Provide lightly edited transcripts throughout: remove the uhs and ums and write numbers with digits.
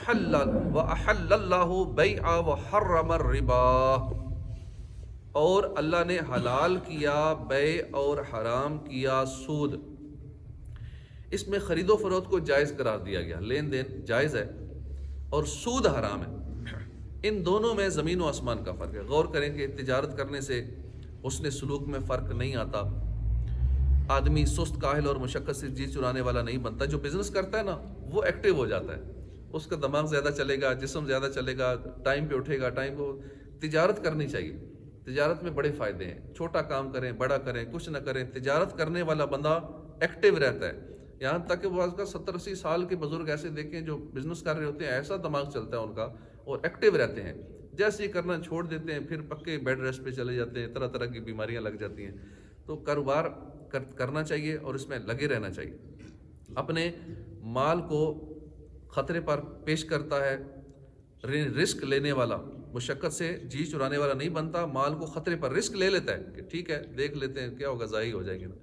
وَأَحَلَّ اللَّهُ بَيْعَ وَحَرَّمَ الرِّبَا، اور اللہ نے حلال کیا بیع اور حرام کیا سود۔ اس میں خرید و فروخت کو جائز قرار دیا گیا، لین دین جائز ہے اور سود حرام ہے۔ ان دونوں میں زمین و آسمان کا فرق ہے۔ غور کریں کہ تجارت کرنے سے حسن سلوک میں فرق نہیں آتا، آدمی سست کاہل اور مشقت سے جی چرانے والا نہیں بنتا۔ جو بزنس کرتا ہے نا وہ ایکٹیو ہو جاتا ہے، اس کا دماغ زیادہ چلے گا، جسم زیادہ چلے گا، ٹائم پہ اٹھے گا، ٹائم پہ۔ تجارت کرنی چاہیے، تجارت میں بڑے فائدے ہیں، چھوٹا کام کریں بڑا کریں کچھ نہ کریں، تجارت کرنے والا بندہ ایکٹیو رہتا ہے۔ یہاں تک کہ وہ آج کا 70-80 سال کے بزرگ ایسے دیکھیں جو بزنس کر رہے ہوتے ہیں، ایسا دماغ چلتا ہے ان کا اور ایکٹیو رہتے ہیں۔ جیسے ہی کرنا چھوڑ دیتے ہیں پھر پکے بیڈ ریسٹ پہ چلے جاتے ہیں، طرح طرح کی بیماریاں لگ جاتی ہیں۔ تو کاروبار کرنا چاہیے اور اس میں لگے رہنا چاہیے۔ اپنے مال کو خطرے پر پیش کرتا ہے، رسک لینے والا مشقت سے جی چرانے والا نہیں بنتا، مال کو خطرے پر رسک لے لیتا ہے کہ ٹھیک ہے دیکھ لیتے ہیں کیا ہوگا، ضائع ہو جائے گی نا،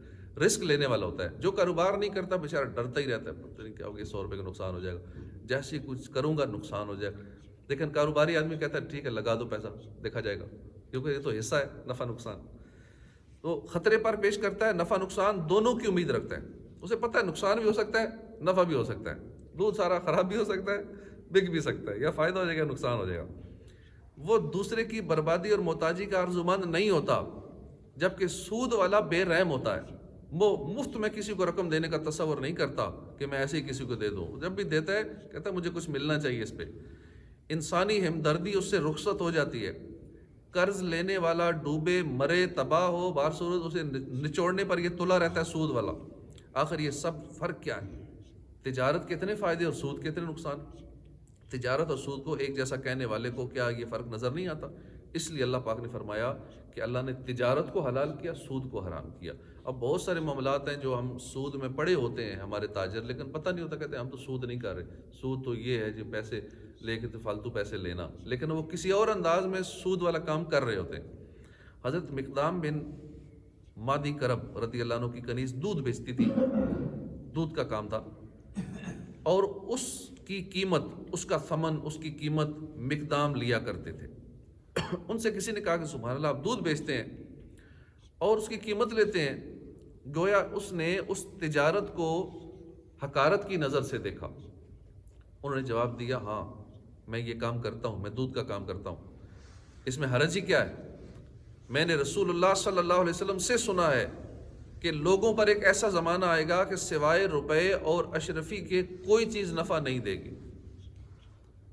رسک لینے والا ہوتا ہے۔ جو کاروبار نہیں کرتا بیچارہ ڈرتا ہی رہتا ہے، پتہ نہیں کیا ہوگا، 100 روپے کا نقصان ہو جائے گا، جیسے ہی کچھ کروں گا نقصان ہو جائے گا۔ لیکن کاروباری آدمی کہتا ہے ٹھیک ہے لگا دو پیسہ دیکھا جائے گا، کیونکہ یہ تو حصہ ہے نفع نقصان۔ تو خطرے پر پیش کرتا ہے، نفع نقصان دونوں کی امید رکھتا ہے، اسے پتہ ہے نقصان بھی ہو سکتا ہے نفع بھی ہو سکتا ہے، دودھ سارا خراب بھی ہو سکتا ہے بک بھی سکتا ہے، یا فائدہ ہو جائے گا نقصان ہو جائے گا۔ وہ دوسرے کی بربادی اور محتاجی کا آرزومند نہیں ہوتا، جبکہ سود والا بے رحم ہوتا ہے۔ وہ مفت میں کسی کو رقم دینے کا تصور نہیں کرتا کہ میں ایسے ہی کسی کو دے دوں، جب بھی دیتا ہے کہتا ہے مجھے کچھ ملنا چاہیے اس پہ۔ انسانی ہمدردی اس سے رخصت ہو جاتی ہے۔ قرض لینے والا ڈوبے مرے تباہ ہو، بار صورت اسے نچوڑنے پر یہ تلا رہتا ہے سود والا۔ آخر یہ سب فرق کیا ہے؟ تجارت کے اتنے فائدے اور سود کے اتنے نقصان۔ تجارت اور سود کو ایک جیسا کہنے والے کو کیا یہ فرق نظر نہیں آتا؟ اس لیے اللہ پاک نے فرمایا کہ اللہ نے تجارت کو حلال کیا، سود کو حرام کیا۔ اب بہت سارے معاملات ہیں جو ہم سود میں پڑے ہوتے ہیں ہمارے تاجر، لیکن پتہ نہیں ہوتا، کہتے ہیں ہم تو سود نہیں کر رہے، سود تو یہ ہے جو پیسے لے کے تو فالتو پیسے لینا، لیکن وہ کسی اور انداز میں سود والا کام کر رہے ہوتے ہیں۔ حضرت مقدام بن مادی کرب رضی اللہ عنہ کی کنیز دودھ بیچتی تھی، دودھ کا کام تھا، اور اس کی قیمت، اس کا ثمن، اس کی قیمت مقدام لیا کرتے تھے۔ ان سے کسی نے کہا کہ سبحان اللہ آپ دودھ بیچتے ہیں اور اس کی قیمت لیتے ہیں؟ گویا اس نے اس تجارت کو حقارت کی نظر سے دیکھا۔ انہوں نے جواب دیا ہاں میں یہ کام کرتا ہوں، میں دودھ کا کام کرتا ہوں، اس میں حرج ہی کیا ہے؟ میں نے رسول اللہ صلی اللہ علیہ وسلم سے سنا ہے کہ لوگوں پر ایک ایسا زمانہ آئے گا کہ سوائے روپے اور اشرفی کے کوئی چیز نفع نہیں دے گی۔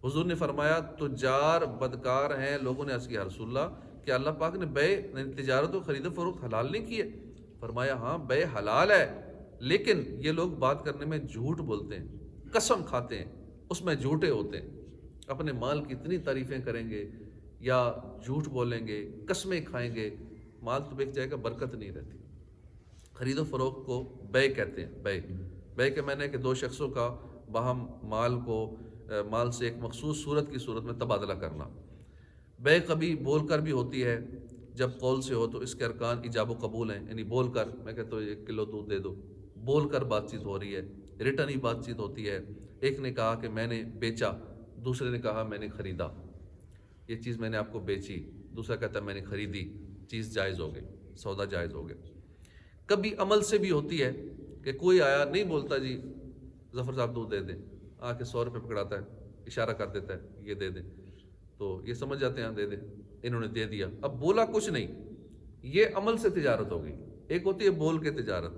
حضور نے فرمایا تجار بدکار ہیں۔ لوگوں نے عرض کیا رسول اللہ کہ اللہ پاک نے بیع تجارت و خرید و فروخت حلال نہیں کی ہے؟ فرمایا ہاں بیع حلال ہے، لیکن یہ لوگ بات کرنے میں جھوٹ بولتے ہیں، قسم کھاتے ہیں، اس میں جھوٹے ہوتے ہیں، اپنے مال کی اتنی تعریفیں کریں گے یا جھوٹ بولیں گے، قسمیں کھائیں گے، مال تو بک جائے گا، برکت نہیں رہتی۔ خرید و فروخت کو بیع کہتے ہیں۔ بیع کے معنی ہے کہ دو شخصوں کا باہم مال سے ایک مخصوص صورت کی صورت میں تبادلہ کرنا۔ بیع کبھی بول کر بھی ہوتی ہے، جب قول سے ہو تو اس کے ارکان ایجاب و قبول ہیں، یعنی بول کر میں کہتا ہوں 1 کلو دودھ دے دو، بول کر بات چیت ہو رہی ہے، ریٹن ہی بات چیت ہوتی ہے۔ ایک نے کہا کہ میں نے بیچا، دوسرے نے کہا میں نے خریدا، یہ چیز میں نے آپ کو بیچی، دوسرا کہتا ہے میں نے خریدی، چیز جائز ہو گئی، سودا جائز ہو گیا۔ کبھی عمل سے بھی ہوتی ہے کہ کوئی آیا نہیں بولتا جی ظفر صاحب دودھ دے دیں، آ کے 100 روپے پکڑاتا ہے، اشارہ کر دیتا ہے یہ دے دیں، تو یہ سمجھ جاتے ہیں دے دیں، انہوں نے دے دیا، اب بولا کچھ نہیں، یہ عمل سے تجارت ہو گئی۔ ایک ہوتی ہے بول کے تجارت،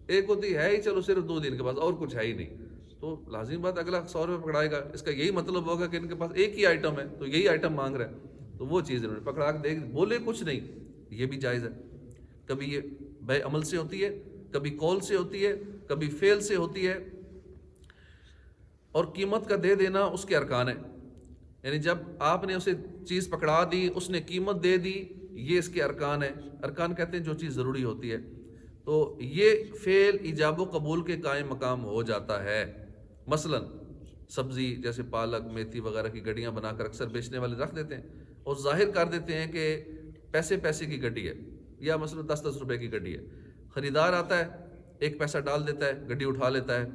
ایک ہوتی ہے ہی چلو صرف دودھ ان کے پاس اور کچھ ہے ہی نہیں، تو لازم بات اگلا 100 روپے پکڑائے گا، اس کا یہی مطلب ہوگا کہ ان کے پاس ایک ہی آئٹم ہے تو یہی آئٹم مانگ رہا ہے، تو وہ چیز انہوں نے پکڑا کے بولے کچھ نہیں، یہ بھی جائز ہے۔ کبھی یہ بیع عمل سے ہوتی ہے، کبھی قول سے ہوتی ہے، کبھی فعل سے ہوتی ہے، اور قیمت کا دے دینا اس کے ارکان ہیں، یعنی جب آپ نے اسے چیز پکڑا دی، اس نے قیمت دے دی، یہ اس کے ارکان ہیں۔ ارکان کہتے ہیں جو چیز ضروری ہوتی ہے، تو یہ فعل ایجاب و قبول کے قائم مقام ہو جاتا ہے۔ مثلا سبزی جیسے پالک میتھی وغیرہ کی گڈیاں بنا کر اکثر بیچنے والے رکھ دیتے ہیں اور ظاہر کر دیتے ہیں کہ پیسے کی گڈی ہے، یا مثلا 10 روپے کی گڈی ہے، خریدار آتا ہے 1 پیسہ ڈال دیتا ہے، گڈی اٹھا لیتا ہے،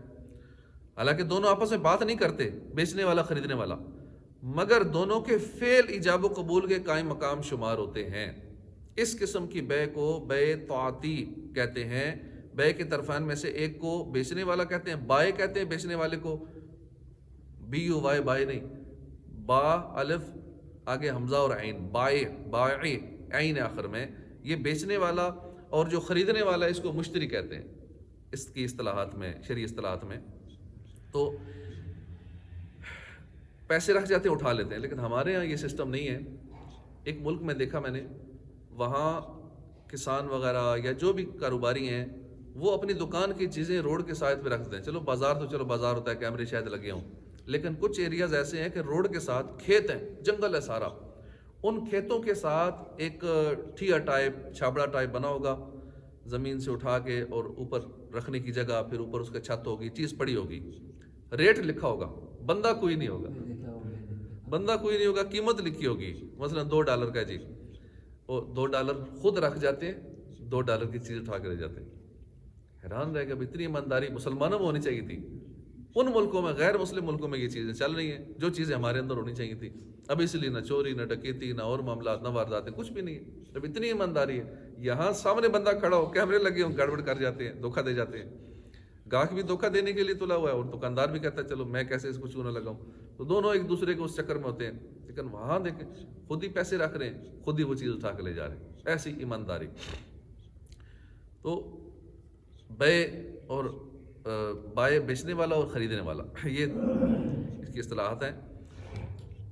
حالانکہ دونوں آپس میں بات نہیں کرتے، بیچنے والا خریدنے والا، مگر دونوں کے فعل ایجاب و قبول کے قائم مقام شمار ہوتے ہیں۔ اس قسم کی بے کو بے طاعتی کہتے ہیں۔ بے کے طرفین میں سے ایک کو بیچنے والا کہتے ہیں، بائے کہتے ہیں بیچنے والے کو، بی یو وائے بائے نہیں، با الف آگے حمزہ اور عین، بائے بائع عین آخر میں، یہ بیچنے والا، اور جو خریدنے والا اس کو مشتری کہتے ہیں اس کی اصطلاحات میں، شرعی اصطلاحات میں۔ تو پیسے رکھ جاتے ہیں اٹھا لیتے ہیں، لیکن ہمارے ہاں یہ سسٹم نہیں ہے۔ ایک ملک میں دیکھا میں نے، وہاں کسان وغیرہ یا جو بھی کاروباری ہیں وہ اپنی دکان کی چیزیں روڈ کے سائڈ پہ رکھتے ہیں۔ چلو بازار تو چلو بازار ہوتا ہے، کیمرے شاید لگے ہوں، لیکن کچھ ایریاز ایسے ہیں کہ روڈ کے ساتھ کھیت ہیں، جنگل ہے سارا، ان کھیتوں کے ساتھ ایک ٹھیا ٹائپ، چھابڑا ٹائپ بنا ہوگا، زمین سے اٹھا کے اور اوپر رکھنے کی جگہ، پھر اوپر اس کا چھت ہوگی، چیز پڑی ہوگی، ریٹ لکھا ہوگا، بندہ کوئی نہیں ہوگا، بندہ کوئی نہیں ہوگا، قیمت لکھی ہوگی، مثلا $2 کا جی، وہ $2 خود رکھ جاتے ہیں، $2 کی چیز اٹھا کے لے جاتے ہیں۔ حیران رہ گیا، اتنی ایمانداری مسلمانوں میں ہونی چاہیے تھی۔ ان ملکوں میں، غیر مسلم ملکوں میں یہ چیزیں چل رہی ہیں جو چیزیں ہمارے اندر ہونی چاہیے تھی۔ اب اس لیے نہ چوری، نہ ڈکیتی، نہ اور معاملات، نہ وارداتیں، کچھ بھی نہیں ہے۔ اب اتنی ایمانداری ہے، یہاں سامنے بندہ کھڑا ہو، کیمرے لگے ہوں، گڑبڑ کر جاتے ہیں، دھوکہ دے جاتے ہیں۔ گاہک بھی دھوکہ دینے کے لیے تلا ہوا ہے، اور دکاندار بھی کہتا ہے چلو میں کیسے اس کو چوں نہ لگاؤں، تو دونوں ایک دوسرے کو اس چکر میں ہوتے ہیں۔ لیکن وہاں دیکھیں، خود ہی پیسے رکھ رہے ہیں، خود ہی وہ چیز اٹھا کے لے جا رہے ہیں، ایسی ایمانداری۔ تو بے اور بائے بیچنے والا اور خریدنے والا، یہ اس کی اصطلاحات ہیں۔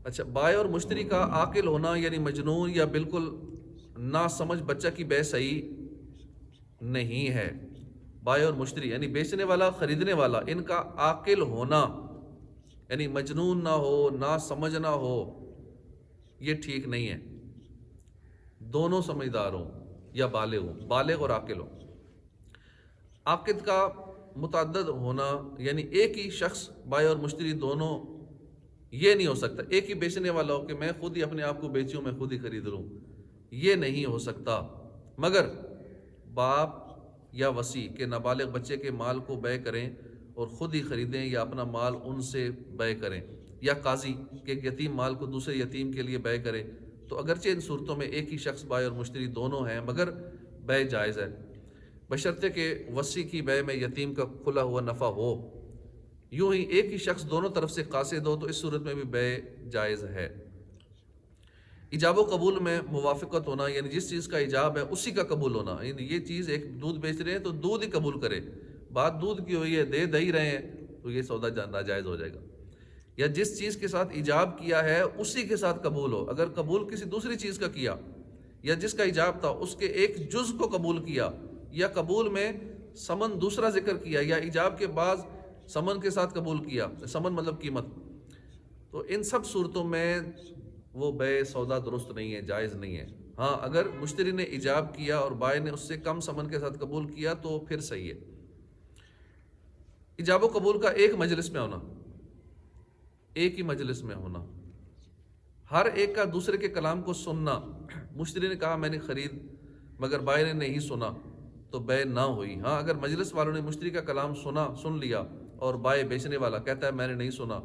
اچھا، بائے اور مشتری کا عاقل ہونا یعنی مجنون یا بالکل ناسمجھ بچہ کی بے صحیح نہیں ہے۔ بائے اور مشتری یعنی بیچنے والا خریدنے والا، ان کا عاقل ہونا یعنی مجنون نہ ہو، نہ سمجھنا ہو، یہ ٹھیک نہیں ہے۔ دونوں سمجھدار ہوں یا بالغ ہوں، بالغ اور عاقل ہوں۔ عاقد کا متعدد ہونا یعنی ایک ہی شخص بائے اور مشتری دونوں، یہ نہیں ہو سکتا ایک ہی بیچنے والا ہو کہ میں خود ہی اپنے آپ کو بیچوں، میں خود ہی خرید لوں، یہ نہیں ہو سکتا۔ مگر باپ یا وصی کے نابالغ بچے کے مال کو بے کریں اور خود ہی خریدیں، یا اپنا مال ان سے بے کریں، یا قاضی کہ ایک یتیم مال کو دوسرے یتیم کے لیے بے کرے، تو اگرچہ ان صورتوں میں ایک ہی شخص بائے اور مشتری دونوں ہیں، مگر بے جائز ہے، بشرطے کہ وصی کی بے میں یتیم کا کھلا ہوا نفع ہو۔ یوں ہی ایک ہی شخص دونوں طرف سے قاصد ہو تو اس صورت میں بھی بے جائز ہے۔ ایجاب و قبول میں موافقت ہونا یعنی جس چیز کا ایجاب ہے اسی کا قبول ہونا، یعنی یہ چیز ایک دودھ بیچ رہے ہیں تو دودھ ہی قبول کرے، بات دودھ کی ہوئی ہے، دے ہی رہے ہیں، تو یہ سودا ناجائز ہو جائے گا۔ یا جس چیز کے ساتھ ایجاب کیا ہے اسی کے ساتھ قبول ہو، اگر قبول کسی دوسری چیز کا کیا، یا جس کا ایجاب تھا اس کے ایک جز کو قبول کیا، یا قبول میں سمن دوسرا ذکر کیا، یا ایجاب کے بعد سمن کے ساتھ قبول کیا، سمن مطلب قیمت، تو ان سب صورتوں میں وہ بے سودا درست نہیں ہے، جائز نہیں ہے۔ ہاں اگر مشتری نے ایجاب کیا اور بائے نے اس سے کم سمن کے ساتھ قبول کیا تو پھر صحیح ہے۔ ایجاب و قبول کا ایک مجلس میں ہونا، ایک ہی مجلس میں ہونا، ہر ایک کا دوسرے کے کلام کو سننا، مشتری نے کہا میں نے خرید، مگر بائے نے نہیں سنا تو بے نہ ہوئی۔ ہاں اگر مجلس والوں نے مشتری کا کلام سن لیا اور بائے بیچنے والا کہتا ہے میں نے نہیں سنا،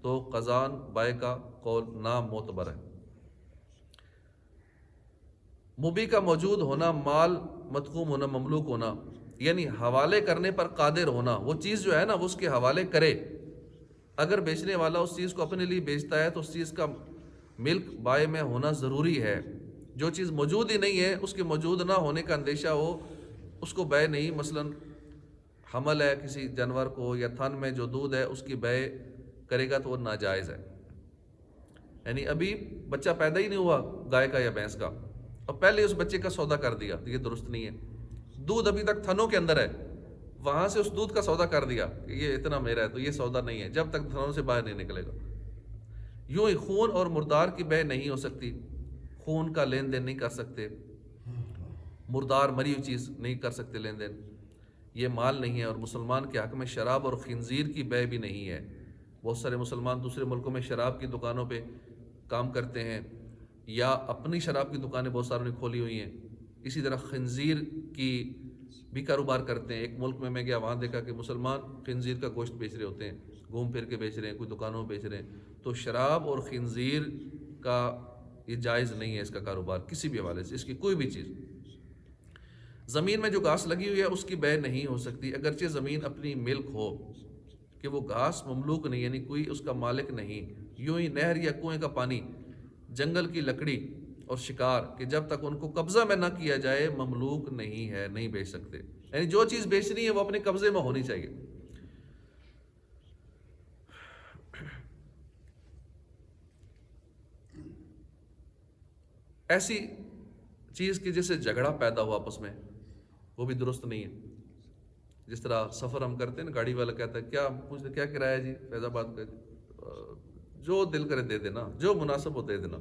تو قضان بائے کا قول نامعتبر ہے۔ مبی کا موجود ہونا، مال مدقوم ہونا، مملوک ہونا یعنی حوالے کرنے پر قادر ہونا، وہ چیز جو ہے نا وہ اس کے حوالے کرے۔ اگر بیچنے والا اس چیز کو اپنے لیے بیچتا ہے تو اس چیز کا ملک بائے میں ہونا ضروری ہے۔ جو چیز موجود ہی نہیں ہے اس کے موجود نہ ہونے کا اندیشہ ہو اس کو بے نہیں، مثلا حمل ہے کسی جانور کو یا تھن میں جو دودھ ہے اس کی بے کرے گا تو وہ ناجائز ہے۔ یعنی ابھی بچہ پیدا ہی نہیں ہوا گائے کا یا بھینس کا اور پہلے اس بچے کا سودا کر دیا تو یہ درست نہیں ہے۔ دودھ ابھی تک تھنوں کے اندر ہے، وہاں سے اس دودھ کا سودا کر دیا کہ یہ اتنا میرا ہے، تو یہ سودا نہیں ہے جب تک تھنوں سے باہر نہیں نکلے گا۔ یوں ہی خون اور مردار کی بے نہیں ہو سکتی، خون کا لین دین نہیں کر سکتے، مردار مری ہوئی چیز نہیں کر سکتے لین دین، یہ مال نہیں ہے۔ اور مسلمان کے حق میں شراب اور خنزیر کی بے بھی نہیں ہے۔ بہت سارے مسلمان دوسرے ملکوں میں شراب کی دکانوں پہ کام کرتے ہیں یا اپنی شراب کی دکانیں بہت ساروں نے کھولی ہوئی ہیں، اسی طرح خنزیر کی بھی کاروبار کرتے ہیں. ایک ملک میں گیا, وہاں دیکھا کہ مسلمان خنزیر کا گوشت بیچ رہے ہوتے ہیں, گھوم پھر کے بیچ رہے ہیں, کوئی دکانوں میں بیچ رہے ہیں. تو شراب اور خنزیر کا یہ جائز نہیں ہے, اس کا کاروبار کسی بھی حوالے سے, اس کی کوئی بھی چیز. زمین میں جو گھاس لگی ہوئی ہے اس کی بے نہیں ہو سکتی, اگرچہ زمین اپنی ملک ہو, کہ وہ گھاس مملوک نہیں, یعنی کوئی اس کا مالک نہیں. یوں ہی نہر یا کنویں کا پانی, جنگل کی لکڑی اور شکار, کہ جب تک ان کو قبضہ میں نہ کیا جائے مملوک نہیں ہے, نہیں بیچ سکتے. یعنی جو چیز بیچنی ہے وہ اپنے قبضے میں ہونی چاہیے. ایسی چیز کی جس سے جھگڑا پیدا ہوا آپس میں, وہ بھی درست نہیں ہے. جس طرح سفر ہم کرتے ہیں نا, گاڑی والا کہتا ہے کیا پوچھتے کیا کرایہ جی, فیض آباد کا, جو دل کرے دے دینا, جو مناسب ہو دے دینا.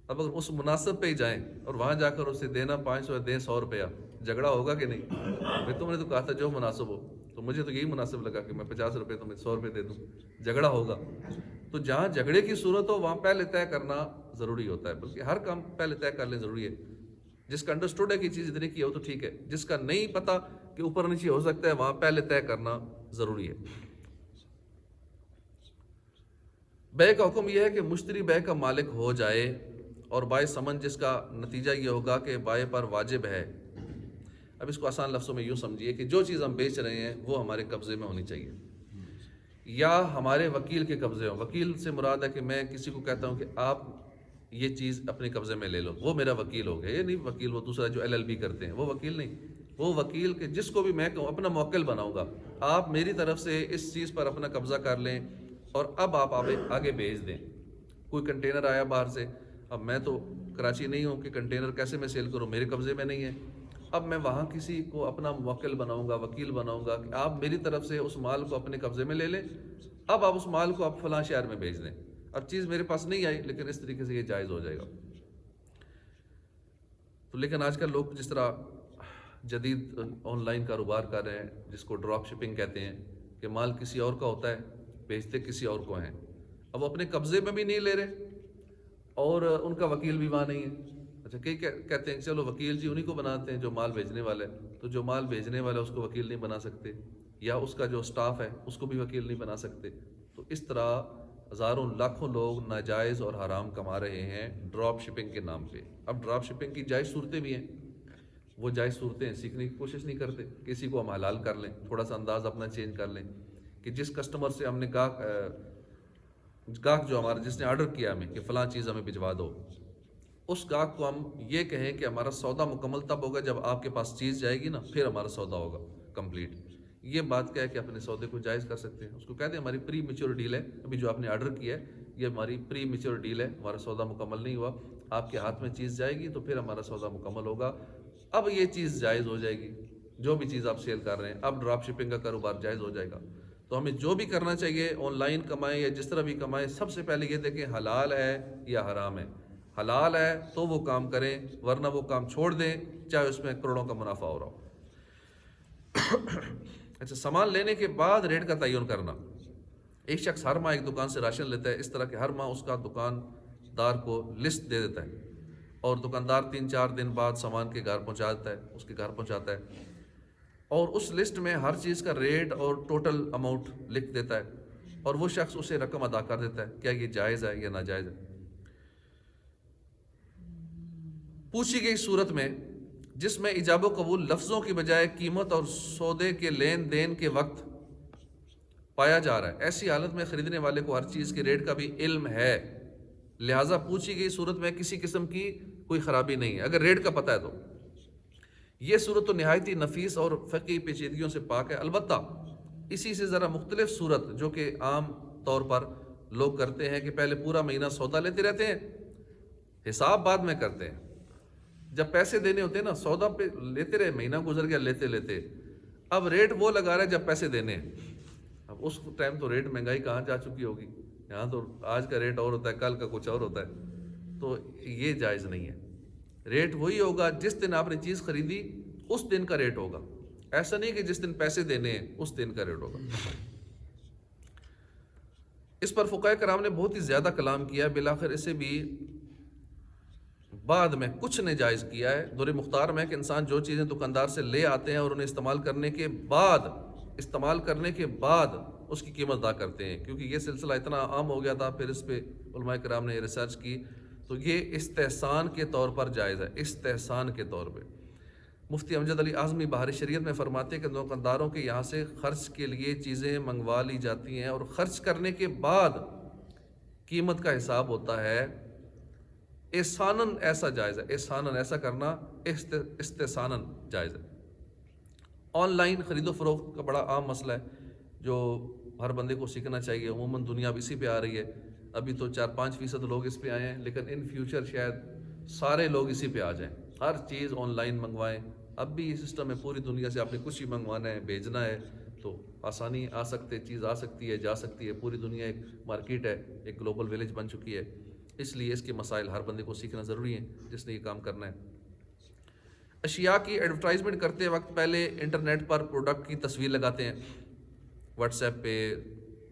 اب اگر اس مناسب پہ ہی جائیں اور وہاں جا کر اسے دینا 500 دیں 100 روپیہ, جھگڑا ہوگا کہ نہیں؟ بھائی تم نے تو کہا تھا جو مناسب ہو, تو مجھے تو یہی مناسب لگا کہ میں 50 روپے تمہیں 100 روپے دے دوں, جھگڑا ہوگا. تو جہاں جھگڑے کی صورت ہو وہاں پہلے طے کرنا ضروری ہوتا ہے, بلکہ ہر کام پہلے طے کر لیں ضروری ہے. جس کا انڈرسٹوڈ ہے کہ چیز اتنی کی ہو تو ٹھیک ہے, جس کا نہیں پتا کہ اوپر نیچے ہو سکتا ہے وہاں پہلے طے کرنا ضروری ہے. بے کا حکم یہ ہے کہ مشتری بے کا مالک ہو جائے, اور بائع سمن جس کا نتیجہ یہ ہوگا کہ بائع پر واجب ہے. اب اس کو آسان لفظوں میں یوں سمجھیے کہ جو چیز ہم بیچ رہے ہیں وہ ہمارے قبضے میں ہونی چاہیے, یا ہمارے وکیل کے قبضے ہوں. وکیل سے مراد ہے کہ میں کسی کو کہتا ہوں کہ آپ یہ چیز اپنے قبضے میں لے لو, وہ میرا وکیل ہو گیا. یہ نہیں وکیل وہ دوسرا جو LLB کرتے ہیں, وہ وکیل نہیں. وہ وکیل کہ جس کو بھی میں کہوں اپنا موکل بناؤں گا, آپ میری طرف سے اس چیز پر اپنا قبضہ کر لیں اور اب آپ آگے بھیج دیں. کوئی کنٹینر آیا باہر سے, اب میں تو کراچی نہیں ہوں کہ کنٹینر کیسے میں سیل کروں, میرے قبضے میں نہیں ہے. اب میں وہاں کسی کو اپنا موکل بناؤں گا, وکیل بناؤں گا کہ آپ میری طرف سے اس مال کو اپنے قبضے میں لے لیں, اب آپ اس مال کو آپ فلاں شہر میں بھیج دیں. اب چیز میرے پاس نہیں آئی, لیکن اس طریقے سے یہ جائز ہو جائے گا. تو لیکن آج کل لوگ جس طرح جدید آن لائن کاروبار کر رہے ہیں, جس کو ڈراپ شپنگ کہتے ہیں, کہ مال کسی اور کا ہوتا ہے, بیچتے کسی اور کو ہیں. اب وہ اپنے قبضے میں بھی نہیں لے رہے اور ان کا وکیل بھی وہاں نہیں ہے. اچھا کئی کہتے ہیں چلو وکیل جی انہی کو بناتے ہیں جو مال بھیجنے والا ہے. تو جو مال بھیجنے والا ہے اس کو وکیل نہیں بنا سکتے, یا اس کا جو سٹاف ہے اس کو بھی وکیل نہیں بنا سکتے. تو اس طرح ہزاروں لاکھوں لوگ ناجائز اور حرام کما رہے ہیں ڈراپ شپنگ کے نام پہ. اب ڈراپ شپنگ کی جائز صورتیں بھی ہیں, وہ جائز صورتیں سیکھنے کی کوشش نہیں کرتے. کسی کو ہم حلال کر لیں, تھوڑا سا انداز اپنا چینج کر لیں, کہ جس کسٹمر سے ہم نے گاہک جو ہمارا جس نے آرڈر کیا ہمیں کہ فلاں چیز ہمیں بھجوا دو, اس گاہک کو ہم یہ کہیں کہ ہمارا سودا مکمل تب ہوگا جب آپ کے پاس چیز جائے گی نا, پھر ہمارا سودا ہوگا کمپلیٹ. یہ بات کیا ہے کہ اپنے سودے کو جائز کر سکتے ہیں. اس کو کہتے ہیں ہماری پری میچور ڈیل ہے, ابھی جو آپ نے آرڈر کیا ہے یہ ہماری پری میچور ڈیل ہے, ہمارا سودا مکمل نہیں ہوا, آپ کے ہاتھ میں چیز جائے گی تو پھر ہمارا سودا مکمل ہوگا. اب یہ چیز جائز ہو جائے گی, جو بھی چیز آپ سیل کر رہے ہیں. اب ڈراپ شپنگ کا کاروبار جائز ہو جائے گا. تو ہمیں جو بھی کرنا چاہیے آن لائن کمائیں یا جس طرح بھی کمائیں, سب سے پہلے یہ دیکھیں حلال ہے یا حرام ہے. حلال ہے تو وہ کام کریں, ورنہ وہ کام چھوڑ دیں چاہے اس میں کروڑوں کا منافع ہو رہا ہو. اچھا, سامان لینے کے بعد ریٹ کا تعین کرنا. ایک شخص ہر ماہ ایک دکان سے راشن لیتا ہے, اس طرح کہ ہر ماہ اس کا دکاندار کو لسٹ دے دیتا ہے, اور دکاندار 3-4 دن بعد سامان کے گھر پہنچا دیتا ہے, اس کے گھر پہنچاتا ہے, اور اس لسٹ میں ہر چیز کا ریٹ اور ٹوٹل اماؤنٹ لکھ دیتا ہے, اور وہ شخص اسے رقم ادا کر دیتا ہے. کیا یہ جائز ہے یا ناجائز ہے؟ پوچھی گئی صورت میں جس میں ایجاب و قبول لفظوں کی بجائے قیمت اور سودے کے لین دین کے وقت پایا جا رہا ہے, ایسی حالت میں خریدنے والے کو ہر چیز کے ریٹ کا بھی علم ہے, لہٰذا پوچھی گئی صورت میں کسی قسم کی کوئی خرابی نہیں ہے اگر ریٹ کا پتہ ہے تو. یہ صورت تو نہایت ہی نفیس اور فقہی پیچیدگیوں سے پاک ہے. البتہ اسی سے ذرا مختلف صورت جو کہ عام طور پر لوگ کرتے ہیں کہ پہلے پورا مہینہ سودا لیتے رہتے ہیں, حساب بعد میں کرتے ہیں. جب پیسے دینے ہوتے ہیں نا, سودا پہ لیتے رہے, مہینہ گزر گیا لیتے لیتے, اب ریٹ وہ لگا رہا ہے جب پیسے دینے ہیں. اب اس ٹائم تو ریٹ مہنگائی کہاں جا چکی ہوگی, یہاں تو آج کا ریٹ اور ہوتا ہے, کل کا کچھ اور ہوتا ہے. تو یہ جائز نہیں ہے. ریٹ وہی ہوگا جس دن آپ نے چیز خریدی اس دن کا ریٹ ہوگا, ایسا نہیں کہ جس دن پیسے دینے ہیں اس دن کا ریٹ ہوگا. اس پر فقہاء کرام نے بہت ہی زیادہ کلام کیا, بالآخر اسے بھی بعد میں کچھ نے جائز کیا ہے۔ دور مختار میں کہ انسان جو چیزیں دکاندار سے لے آتے ہیں اور انہیں استعمال کرنے کے بعد اس کی قیمت ادا کرتے ہیں، کیونکہ یہ سلسلہ اتنا عام ہو گیا تھا، پھر اس پہ علماء کرام نے یہ ریسرچ کی تو یہ استحسان کے طور پر جائز ہے، استحسان کے طور پہ۔ مفتی امجد علی اعظمی بہار شریعت میں فرماتے ہیں کہ دکانداروں کے یہاں سے خرچ کے لیے چیزیں منگوا لی جاتی ہیں اور خرچ کرنے کے بعد قیمت کا حساب ہوتا ہے، احساناً ایسا جائز ہے، احساناً ایسا کرنا استحساناً جائز ہے۔ آن لائن خرید و فروخت کا بڑا عام مسئلہ ہے جو ہر بندے کو سیکھنا چاہیے۔ عموماً دنیا اب اسی پہ آ رہی ہے، ابھی تو 4-5% لوگ اس پہ آئے ہیں، لیکن ان فیوچر شاید سارے لوگ اسی پہ آ جائیں، ہر چیز آن لائن منگوائیں۔ اب بھی یہ سسٹم ہے، پوری دنیا سے آپ نے کچھ ہی منگوانا ہے، بھیجنا ہے تو آسانی چیز آ سکتی ہے، جا سکتی ہے۔ پوری دنیا ایک مارکیٹ ہے، ایک گلوبل ویلیج بن چکی ہے، اس لیے اس کے مسائل ہر بندے کو سیکھنا ضروری ہے جس نے یہ کام کرنا ہے۔ اشیاء کی ایڈورٹائزمنٹ کرتے وقت پہلے انٹرنیٹ پر پروڈکٹ کی تصویر لگاتے ہیں، واٹس ایپ پہ،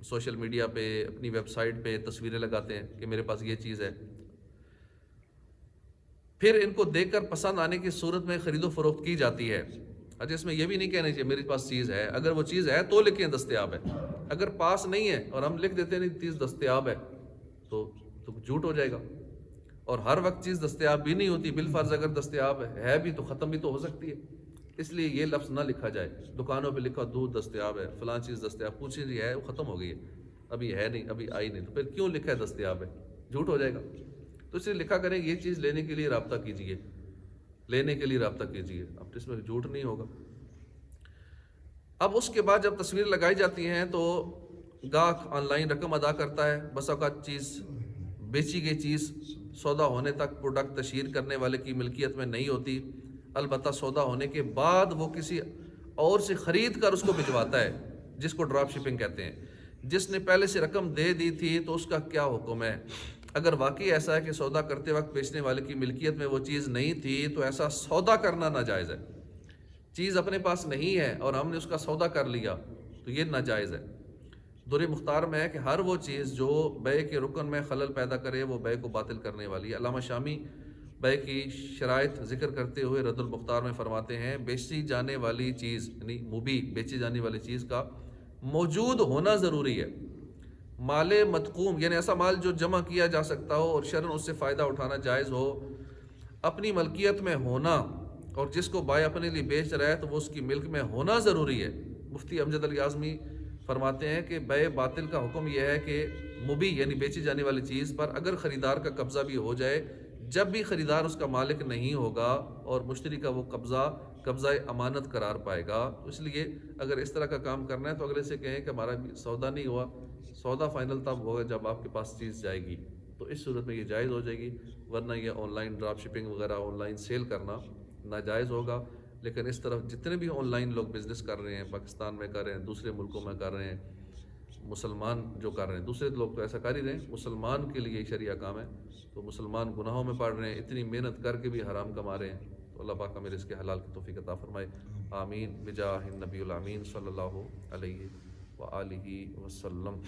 سوشل میڈیا پہ، اپنی ویب سائٹ پہ تصویریں لگاتے ہیں کہ میرے پاس یہ چیز ہے، پھر ان کو دیکھ کر پسند آنے کی صورت میں خرید و فروخت کی جاتی ہے۔ اچھا، اس میں یہ بھی نہیں کہنا چاہیے میرے پاس چیز ہے، اگر وہ چیز ہے تو لکھیں دستیاب ہے، اگر پاس نہیں ہے اور ہم لکھ دیتے نہیں چیز دستیاب ہے تو جھوٹ ہو جائے گا۔ اور ہر وقت چیز دستیاب بھی نہیں ہوتی، بالفرض اگر دستیاب ہے بھی تو ختم بھی تو ہو سکتی ہے، اس لیے یہ لفظ نہ لکھا جائے۔ دکانوں پہ لکھا دودھ دستیاب ہے، فلاں چیز دستیاب، پوچھیں جی ہے، وہ ختم ہو گئی ہے، ابھی ہے نہیں، ابھی آئی نہیں، تو پھر کیوں لکھا ہے دستیاب ہے؟ جھوٹ ہو جائے گا۔ تو اس لیے لکھا کریں یہ چیز لینے کے لیے رابطہ کیجیے، لینے کے لیے رابطہ کیجیے، اب اس میں جھوٹ نہیں ہوگا۔ اب اس کے بعد جب تصویر لگائی جاتی ہیں تو گاہک آن لائن رقم ادا کرتا ہے، بس اوقات چیز بیچی گئی چیز سودا ہونے تک پروڈکٹ تشہیر کرنے والے کی ملکیت میں نہیں ہوتی، البتہ سودا ہونے کے بعد وہ کسی اور سے خرید کر اس کو بھجواتا ہے، جس کو ڈراپ شپنگ کہتے ہیں۔ جس نے پہلے سے رقم دے دی تھی تو اس کا کیا حکم ہے؟ اگر واقعی ایسا ہے کہ سودا کرتے وقت بیچنے والے کی ملکیت میں وہ چیز نہیں تھی تو ایسا سودا کرنا ناجائز ہے۔ چیز اپنے پاس نہیں ہے اور ہم نے اس کا سودا کر لیا تو یہ ناجائز ہے۔ دور مختار میں ہے کہ ہر وہ چیز جو بیع کے رکن میں خلل پیدا کرے وہ بیع کو باطل کرنے والی ہے۔ علامہ شامی بیع کی شرائط ذکر کرتے ہوئے رد المختار میں فرماتے ہیں، بیچی جانے والی چیز یعنی مبیع بیچی جانے والی چیز کا موجود ہونا ضروری ہے۔ مال مدقوم یعنی ایسا مال جو جمع کیا جا سکتا ہو اور شرعاً اس سے فائدہ اٹھانا جائز ہو، اپنی ملکیت میں ہونا، اور جس کو بائع اپنے لیے بیچ رہا ہے تو وہ اس کی ملک میں ہونا ضروری ہے۔ مفتی امجد علی اعظمی فرماتے ہیں کہ بیع باطل کا حکم یہ ہے کہ مبیع یعنی بیچی جانے والی چیز پر اگر خریدار کا قبضہ بھی ہو جائے، جب بھی خریدار اس کا مالک نہیں ہوگا اور مشتری کا وہ قبضہ امانت قرار پائے گا، اس لیے اگر اس طرح کا کام کرنا ہے تو اگلے سے کہیں کہ ہمارا سودا نہیں ہوا، سودا فائنل تب ہوگا جب آپ کے پاس چیز جائے گی، تو اس صورت میں یہ جائز ہو جائے گی، ورنہ یہ آن لائن ڈراپ شپنگ وغیرہ آن لائن سیل کرنا ناجائز ہوگا۔ لیکن اس طرف جتنے بھی آن لائن لوگ بزنس کر رہے ہیں، پاکستان میں کر رہے ہیں، دوسرے ملکوں میں کر رہے ہیں، مسلمان جو کر رہے ہیں، دوسرے لوگ تو ایسا کر ہی رہے ہیں، مسلمان کے لیے شریعہ کام ہے، تو مسلمان گناہوں میں پڑ رہے ہیں، اتنی محنت کر کے بھی حرام کما رہے ہیں، تو اللہ پاک ہمیں اس کے حلال کی توفیق عطا فرمائے، آمین بجاہ النبی الامین صلی اللہ علیہ وآلہ وسلم۔